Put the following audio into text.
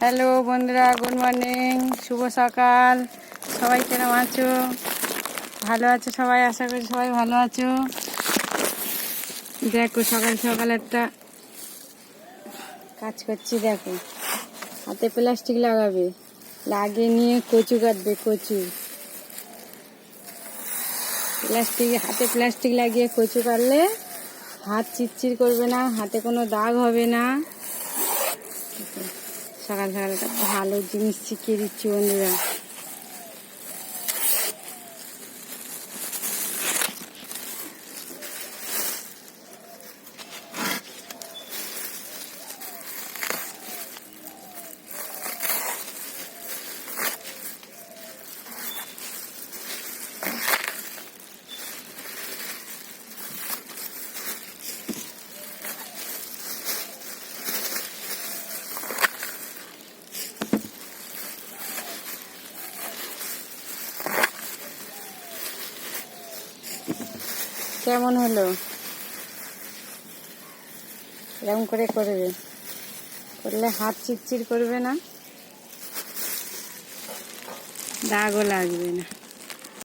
Hello বন্ধুরা, good morning, শুভ সকাল। সবাই কেমন আছো? ভালো আছো সবাই? আশা করি সবাই ভালো আছো। দেখো সকাল সকাল একটা কাজ করছি। দেখো, হাতে প্লাস্টিক লাগাবে, লাগিয়ে নিয়ে কচু কাটবে। কচু হাতে প্লাস্টিক লাগিয়ে কচু কাটলে হাত চিরচির করবে না, হাতে কোনো দাগ হবে না। সকাল সকাল একটা ভালো জিনিস শিখিয়ে দিচ্ছি বন্ধুরা। কেমন হলো? এরকম করে করবে, করলে হাত চিরচির করবে না, দাগও লাগবে না।